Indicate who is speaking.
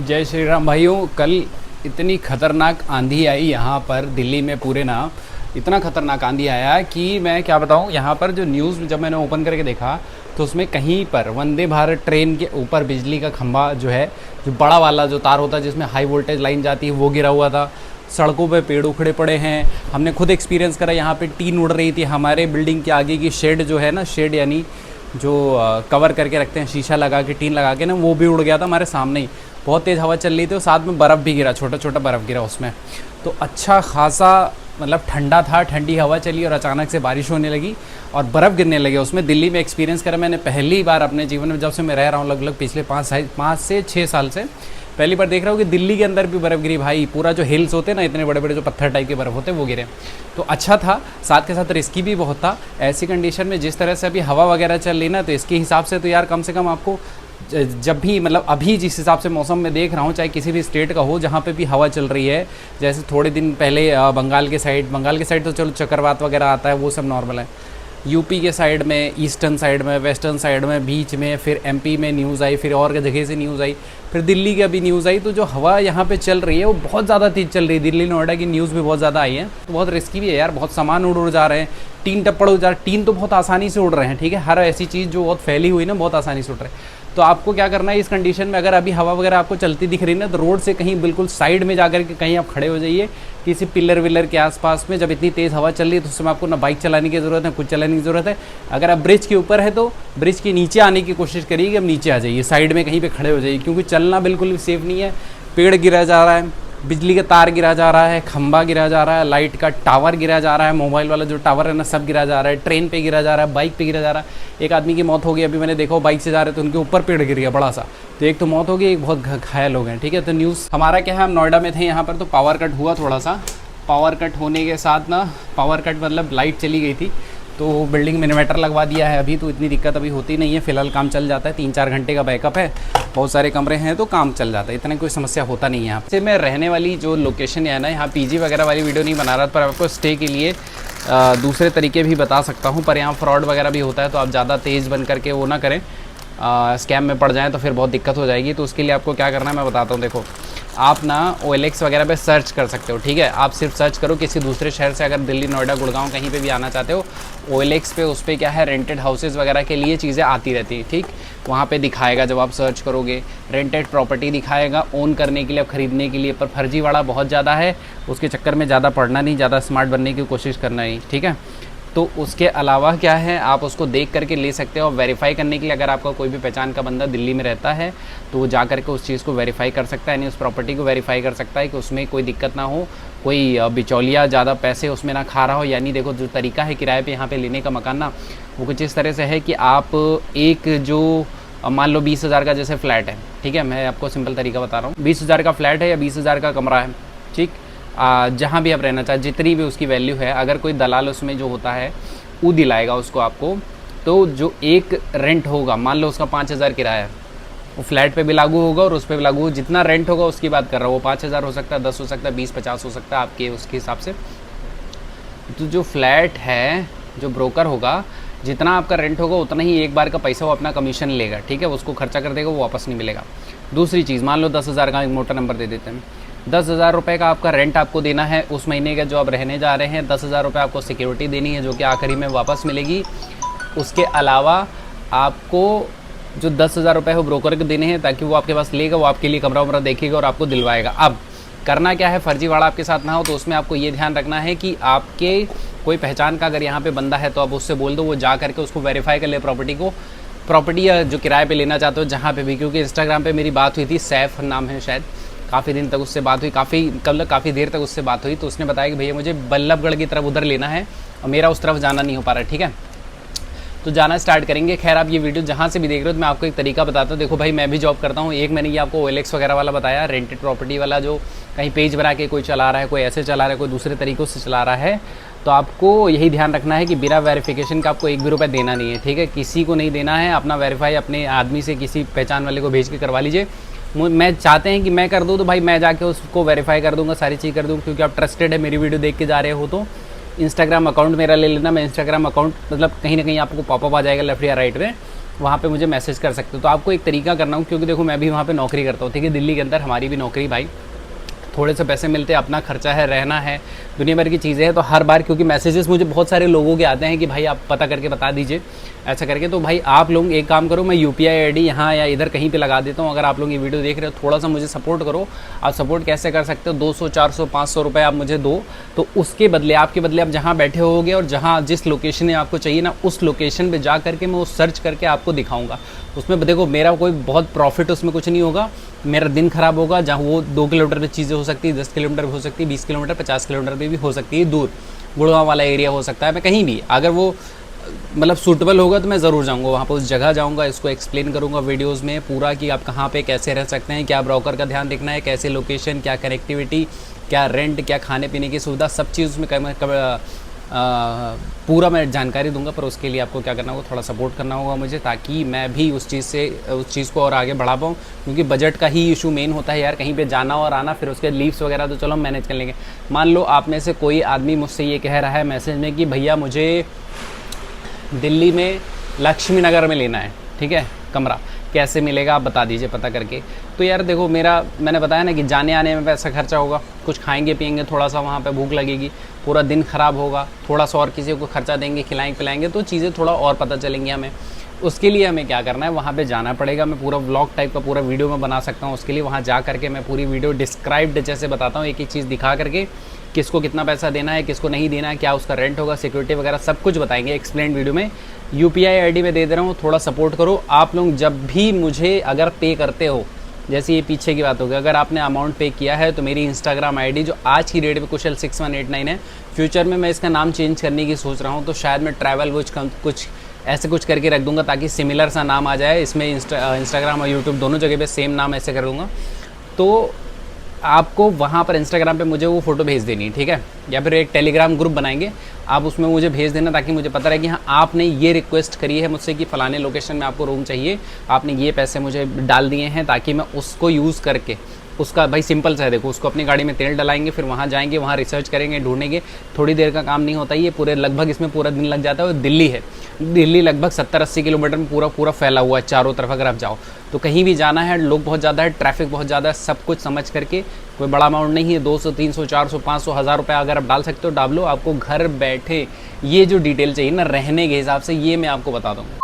Speaker 1: जय श्री राम भाइयों। कल इतनी खतरनाक आंधी आई यहाँ पर दिल्ली में पूरे ना, इतना खतरनाक आंधी आया कि मैं क्या बताऊँ। यहाँ पर जो न्यूज़ जब मैंने ओपन करके देखा तो उसमें कहीं पर वंदे भारत ट्रेन के ऊपर बिजली का खंभा जो है, जो बड़ा वाला जो तार होता है जिसमें हाई वोल्टेज लाइन जाती है, वो गिरा हुआ था। सड़कों पे पेड़ उखड़े पड़े हैं। हमने खुद एक्सपीरियंस करा, यहाँ पे टीन उड़ रही थी। हमारे बिल्डिंग के आगे की शेड जो है ना, शेड यानी जो कवर करके रखते हैं शीशा लगा के, टीन लगा के ना, वो भी उड़ गया था हमारे सामने ही। बहुत तेज़ हवा चल रही थी और साथ में बर्फ़ भी गिरा, छोटा छोटा बर्फ़ गिरा उसमें। तो अच्छा खासा मतलब ठंडा था, ठंडी हवा चली और अचानक से बारिश होने लगी और बर्फ़ गिरने लगे उसमें। दिल्ली में एक्सपीरियंस करा मैंने पहली बार अपने जीवन में, जब से मैं रह रहा हूँ लगभग पिछले 5 से 6 साल से पहली बार देख रहा हूँ कि दिल्ली के अंदर भी बर्फ़ गिरी भाई। पूरा जो हिल्स होते हैं ना, इतने बड़े बड़े जो पत्थर टाइप के बर्फ़ होते हैं, वो गिरे। तो अच्छा था, साथ के साथ रिस्की भी बहुत था। ऐसी कंडीशन में जिस तरह से अभी हवा वगैरह चल रही ना, तो इसके हिसाब से तो यार कम से कम आपको जब भी मतलब अभी जिस हिसाब से मौसम में देख रहा हूँ, चाहे किसी भी स्टेट का हो जहाँ पे भी हवा चल रही है, जैसे थोड़े दिन पहले बंगाल के साइड तो चलो चक्रवात वगैरह आता है, वो सब नॉर्मल है। यूपी के साइड में, ईस्टर्न साइड में, वेस्टर्न साइड में, बीच में, फिर एमपी में न्यूज़ आई, फिर और जगह से न्यूज़ आई, फिर दिल्ली की अभी न्यूज़ आई। तो जो हवा यहाँ पे चल रही है वो बहुत ज़्यादा तेज़ चल रही है। दिल्ली नोएडा की न्यूज़ भी बहुत ज़्यादा आई है। तो बहुत रिस्की भी है यार, बहुत सामान उड़ जा रहे हैं, टीन टप्पड़ उड़ जा रहे हैं। टीन तो बहुत आसानी से उड़ रहे हैं, ठीक है। हर ऐसी चीज़ जो बहुत फैली हुई ना, बहुत आसानी से उड़ रहे हैं। तो आपको क्या करना है इस कंडीशन में, अगर अभी हवा वगैरह आपको चलती दिख रही है ना, तो रोड से कहीं बिल्कुल साइड में जाकर के कहीं आप खड़े हो जाइए, किसी पिलर विलर के आसपास में। जब इतनी तेज़ हवा चल रही है तो उसमें आपको ना बाइक चलाने की ज़रूरत है, कुछ चलाने की ज़रूरत है। अगर आप ब्रिज के ऊपर है तो ब्रिज के नीचे आने की कोशिश करिए कि आप नीचे आ जाइए, साइड में कहीं पे खड़े हो जाइए, क्योंकि चलना बिल्कुल भी सेफ़ नहीं है। पेड़ गिरा जा रहा है, बिजली का तार गिरा जा रहा है, खंबा गिरा जा रहा है, लाइट का टावर गिरा जा रहा है, मोबाइल वाला जो टावर है ना, सब गिरा जा रहा है। ट्रेन पे गिरा जा रहा है, बाइक पे गिरा जा रहा है। एक आदमी की मौत हो गई, अभी मैंने देखा, बाइक से जा रहे थे, उनके ऊपर पेड़ गिर गया बड़ा सा। तो एक तो मौत हो गई, एक बहुत घायल हो गए, ठीक है। तो न्यूज़ हमारा क्या है, हम नोएडा में थे यहाँ पर, तो पावर कट हुआ थोड़ा सा। पावर कट होने के साथ ना, पावर कट मतलब लाइट चली गई थी, तो बिल्डिंग में इन्वर्टर लगवा दिया है अभी, तो इतनी दिक्कत अभी होती नहीं है। फ़िलहाल काम चल जाता है, 3-4 घंटे का बैकअप है, बहुत सारे कमरे हैं तो काम चल जाता है, इतना कोई समस्या होता नहीं है यहाँ से। मैं रहने वाली जो लोकेशन है ना, यहाँ पीजी वगैरह वाली वीडियो नहीं बना रहा, पर आपको स्टे के लिए दूसरे तरीके भी बता सकता हूँ। पर यहाँ फ्रॉड वगैरह भी होता है, तो आप ज़्यादा तेज़ बन करके वो ना करें, स्कैम में पड़ जाएँ तो फिर बहुत दिक्कत हो जाएगी। तो उसके लिए आपको क्या करना है मैं बताता हूँ। देखो, आप ना OLX वगैरह पे सर्च कर सकते हो, ठीक है। आप सिर्फ सर्च करो किसी दूसरे शहर से, अगर दिल्ली, नोएडा, गुड़गांव कहीं पे भी आना चाहते हो, OLX पे उस पर क्या है, रेंटेड हाउसेज़ वगैरह के लिए चीज़ें आती रहती है, ठीक। वहाँ पे दिखाएगा, जब आप सर्च करोगे रेंटेड प्रॉपर्टी दिखाएगा ओन करने के लिए, ख़रीदने के लिए। पर फर्जीवाड़ा बहुत ज़्यादा है, उसके चक्कर में ज़्यादा पड़ना नहीं, ज़्यादा स्मार्ट बनने की कोशिश करना नहीं, ठीक है। तो उसके अलावा क्या है, आप उसको देख करके ले सकते हो। और वेरीफाई करने के लिए अगर आपका कोई भी पहचान का बंदा दिल्ली में रहता है, तो वो जा करके उस चीज़ को वेरीफाई कर सकता है, यानी उस प्रॉपर्टी को वेरीफाई कर सकता है कि उसमें कोई दिक्कत ना हो, कोई बिचौलिया ज़्यादा पैसे उसमें ना खा रहा हो। यानी देखो, जो तरीका है किराए पे यहाँ पे लेने का मकान ना, वो कुछ इस तरह से है कि आप एक जो मान लो 20,000 का जैसे फ्लैट है, ठीक है, मैं आपको सिंपल तरीका बता रहा हूँ। 20,000 का फ्लैट है या 20,000 का कमरा है, ठीक। जहाँ भी आप रहना चाहे, जितनी भी उसकी वैल्यू है, अगर कोई दलाल उसमें जो होता है वो दिलाएगा उसको आपको, तो जो एक रेंट होगा, मान लो उसका 5,000 किराया है, वो फ्लैट पे भी लागू होगा और उस पर भी लागू होगा। जितना रेंट होगा उसकी बात कर रहा हूँ, वो 5,000 हो सकता है, 10 हो सकता है, 20-50 हो सकता है, आपके उसके हिसाब से। तो जो फ्लैट है, जो ब्रोकर होगा, जितना आपका रेंट होगा उतना ही एक बार का पैसा वो अपना कमीशन लेगा, ठीक है। उसको खर्चा कर देगा, वो वापस नहीं मिलेगा। दूसरी चीज़, मान लो 10,000 का, एक मोटा नंबर दे देते हैं, 10,000 रुपये का आपका रेंट आपको देना है उस महीने का जो आप रहने जा रहे हैं। 10,000 रुपये आपको सिक्योरिटी देनी है, जो कि आखिरी में वापस मिलेगी। उसके अलावा आपको जो 10,000 रुपये वो ब्रोकर को देने हैं, ताकि वो आपके पास लेगा, वो आपके लिए कमरा वमरा देखेगा और आपको दिलवाएगा। अब करना क्या है, फर्जीवाड़ा आपके साथ ना हो, तो उसमें आपको ये ध्यान रखना है कि आपके कोई पहचान का अगर यहाँ पे बंदा है, तो आप उससे बोल दो, वो जा करके उसको वेरीफाई कर ले प्रॉपर्टी या जो किराए पे लेना चाहते हो जहाँ पे भी। क्योंकि इंस्टाग्राम पे मेरी बात हुई थी, सैफ नाम है शायद, काफ़ी दिन तक उससे बात हुई, काफ़ी देर तक उससे बात हुई। तो उसने बताया कि भैया मुझे बल्लभगढ़ की तरफ उधर लेना है और मेरा उस तरफ जाना नहीं हो पा रहा है, ठीक है। तो जाना स्टार्ट करेंगे। खैर, आप ये वीडियो जहाँ से भी देख रहे हो, तो मैं आपको एक तरीका बताता हूँ। देखो भाई, मैं भी जॉब करता हूँ। एक मैंने ये आपको OLX वगैरह वाला बताया, रेंटेड प्रॉपर्टी वाला, जो कहीं पेज बना के कोई चला रहा है, कोई ऐसे चला रहा है, कोई दूसरे तरीक़ों से चला रहा है। तो आपको यही ध्यान रखना है कि बिना वेरिफिकेशन का आपको 1 भी रुपये देना नहीं है, ठीक है। किसी को नहीं देना है। अपना वेरीफाई अपने आदमी से, किसी पहचान वाले को भेज के करवा लीजिए। मैं चाहते हैं कि मैं कर दूँ, तो भाई मैं जाके उसको वेरीफाई कर दूँगा, सारी चीज़ कर दूँगा, क्योंकि आप ट्रस्टेड है, मेरी वीडियो देख के जा रहे हो। तो इंस्टाग्राम अकाउंट मेरा ले लेना। मैं इंस्टाग्राम अकाउंट मतलब कहीं ना कहीं आपको पॉपअप आ जाएगा लेफ्ट या राइट में, वहाँ पे मुझे मैसेज कर सकते हो। तो आपको एक तरीका करना हो, क्योंकि देखो मैं भी वहाँ पे नौकरी करता हूँ, ठीक है, दिल्ली के अंदर हमारी भी नौकरी भाई, थोड़े से पैसे मिलते हैं, अपना खर्चा है, रहना है, दुनिया भर की चीज़ें हैं। तो हर बार क्योंकि मैसेजेस मुझे बहुत सारे लोगों के आते हैं कि भाई आप पता करके बता दीजिए ऐसा करके, तो भाई आप लोग एक काम करो, मैं यूपीआई आईडी यहाँ या इधर कहीं पे लगा देता हूँ। अगर आप लोग ये वीडियो देख रहे हो, थोड़ा सा मुझे सपोर्ट करो। आप सपोर्ट कैसे कर सकते हो, 200 400 500 रुपये आप मुझे दो, तो उसके बदले आपके बदले आप जहाँ बैठे होगे और जहाँ जिस लोकेशन में आपको चाहिए ना, उस लोकेशन पर जा करके मैं वो सर्च करके आपको दिखाऊँगा। उसमें देखो मेरा कोई बहुत प्रॉफिट उसमें कुछ नहीं होगा, मेरा दिन खराब होगा। जहाँ वो 2 किलोमीटर पे चीज़ें हो सकती है, 10 किलोमीटर हो सकती है, 20 किलोमीटर 50 किलोमीटर पे भी हो सकती है, दूर गुड़गांव वाला एरिया हो सकता है। मैं कहीं भी अगर वो मतलब सूटेबल होगा तो मैं ज़रूर जाऊँगा वहाँ पर, उस जगह जाऊँगा, इसको एक्सप्लेन करूँगा वीडियोज़ में पूरा कि आप कहाँ पे कैसे रह सकते हैं, क्या ब्रोकर का ध्यान देखना है, कैसे लोकेशन, क्या कनेक्टिविटी, क्या रेंट, क्या खाने पीने की सुविधा, सब चीज़ उसमें पूरा मैं जानकारी दूंगा। पर उसके लिए आपको क्या करना होगा, थोड़ा सपोर्ट करना होगा मुझे, ताकि मैं भी उस चीज़ को और आगे बढ़ा पाऊँ। क्योंकि बजट का ही इशू मेन होता है यार, कहीं पे जाना और आना, फिर उसके लीव्स वगैरह तो चलो हम मैनेज कर लेंगे। मान लो आप में से कोई आदमी मुझसे ये कह रहा है मैसेज में कि भैया मुझे दिल्ली में लक्ष्मी नगर में लेना है, ठीक है, कमरा कैसे मिलेगा आप बता दीजिए पता करके। तो यार देखो मैंने बताया ना कि जाने आने में पैसा खर्चा होगा, कुछ खाएंगे पिएंगे, थोड़ा सा वहाँ पे भूख लगेगी, पूरा दिन ख़राब होगा, थोड़ा सा और किसी को खर्चा देंगे, खिलाएंगे पिलाएंगे, तो चीज़ें थोड़ा और पता चलेंगी हमें। उसके लिए हमें क्या करना है, वहाँ पे जाना पड़ेगा। मैं पूरा व्लॉग टाइप का पूरा वीडियो में बना सकता हूँ। उसके लिए वहाँ जा करके मैं पूरी वीडियो डिस्क्राइब्ड जैसे बताता हूँ, एक एक चीज़ दिखा करके, किसको कितना पैसा देना है, किसको नहीं देना है, क्या उसका रेंट होगा, सिक्योरिटी वगैरह सब कुछ बताएंगे एक्सप्लेन वीडियो में। यूपीआई आईडी में दे दे रहा हूँ, थोड़ा सपोर्ट करो। आप लोग जब भी मुझे अगर पे करते हो, जैसे ये पीछे की बात होगी, अगर आपने अमाउंट पे किया है तो मेरी इंस्टाग्राम आईडी जो आज की डेट में कुशल6189 है, फ्यूचर में मैं इसका नाम चेंज करने की सोच रहा हूँ। तो शायद मैं ट्रैवल कुछ ऐसे कुछ करके रख दूंगा ताकि सिमिलर सा नाम आ जाए इसमें, इंस्टाग्राम और यूट्यूब दोनों जगह पे सेम नाम ऐसे कर दूंगा। तो आपको वहाँ पर इंस्टाग्राम पे मुझे वो फ़ोटो भेज देनी है, ठीक है, या फिर एक टेलीग्राम ग्रुप बनाएंगे, आप उसमें मुझे भेज देना, ताकि मुझे पता रहे कि हाँ आपने ये रिक्वेस्ट करी है मुझसे कि फ़लाने लोकेशन में आपको रूम चाहिए, आपने ये पैसे मुझे डाल दिए हैं, ताकि मैं उसको यूज़ करके उसका भाई सिंपल सा है, देखो उसको अपनी गाड़ी में तेल डलाएंगे, फिर वहाँ जाएंगे, वहाँ रिसर्च करेंगे, ढूंढेंगे। थोड़ी देर का काम नहीं होता, ये पूरे लगभग इसमें पूरा दिन लग जाता है। दिल्ली है, दिल्ली लगभग 70-80 किलोमीटर में पूरा फैला हुआ है चारों तरफ। अगर आप जाओ तो कहीं भी जाना है, लोग बहुत ज़्यादा है, ट्रैफिक बहुत ज़्यादा है, सब कुछ समझ करके, कोई बड़ा अमाउंट नहीं है, 200 300 400 500 1000 रुपये अगर आप डाल सकते हो डाल लो। आपको घर बैठे ये जो डिटेल चाहिए ना रहने के हिसाब से, ये मैं आपको बता दूँगा।